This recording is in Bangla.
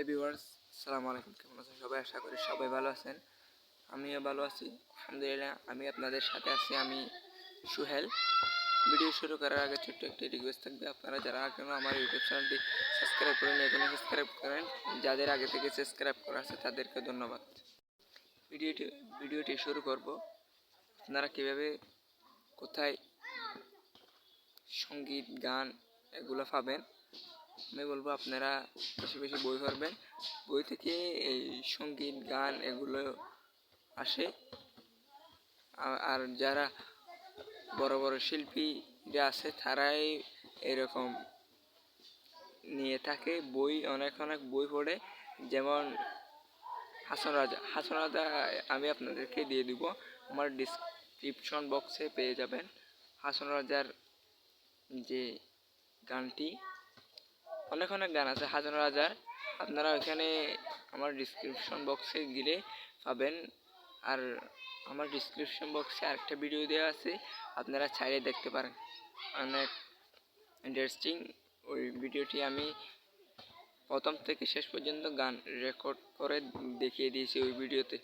ভিউয়ার্স, আসসালামু আলাইকুম। কেমন আছেন সবাই? আশা করি সবাই ভালো আছেন। আমিও ভালো আছি, আলহামদুলিল্লাহ। আমি আপনাদের সাথে আছি, আমি সুহেল। ভিডিও শুরু করার আগে ছোট্ট একটি রিকোয়েস্ট থাকবে, আপনারা যারা এখনও আমার ইউটিউব চ্যানেলটি সাবস্ক্রাইব করেন এখনই সাবস্ক্রাইব করেন। যাদের আগে থেকে সাবস্ক্রাইব করা আছে তাদেরকে ধন্যবাদ। ভিডিওটি শুরু করব। আপনারা কীভাবে কোথায় সঙ্গীত গান এগুলো পাবেন, আমি বলবো আপনারা বেশি বেশি বই পড়বেন। বই থেকে এই সঙ্গীত গান এগুলো আসে। আর যারা বড় বড় শিল্পীরা আছে তারাই এরকম নিয়ে থাকে বই, অনেক অনেক বই পড়ে। যেমন হাসন রাজা আমি আপনাদেরকে দিয়ে দিব, আমার ডিসক্রিপশন বক্সে পেয়ে যাবেন হাসন রাজার যে গানটি। অনেক অনেক গান আছে হাসন রাজার, আপনারা ওইখানে আমার ডিসক্রিপশন বক্সে গেলে পাবেন। আর আমার ডিসক্রিপশন বক্সে আরেকটা ভিডিও দেওয়া আছে, আপনারা চাইলে দেখতে পারেন, অনেক ইন্টারেস্টিং। ওই ভিডিওটি আমি প্রথম থেকে শেষ পর্যন্ত গান রেকর্ড করে দেখিয়ে দিয়েছি ওই ভিডিওতে।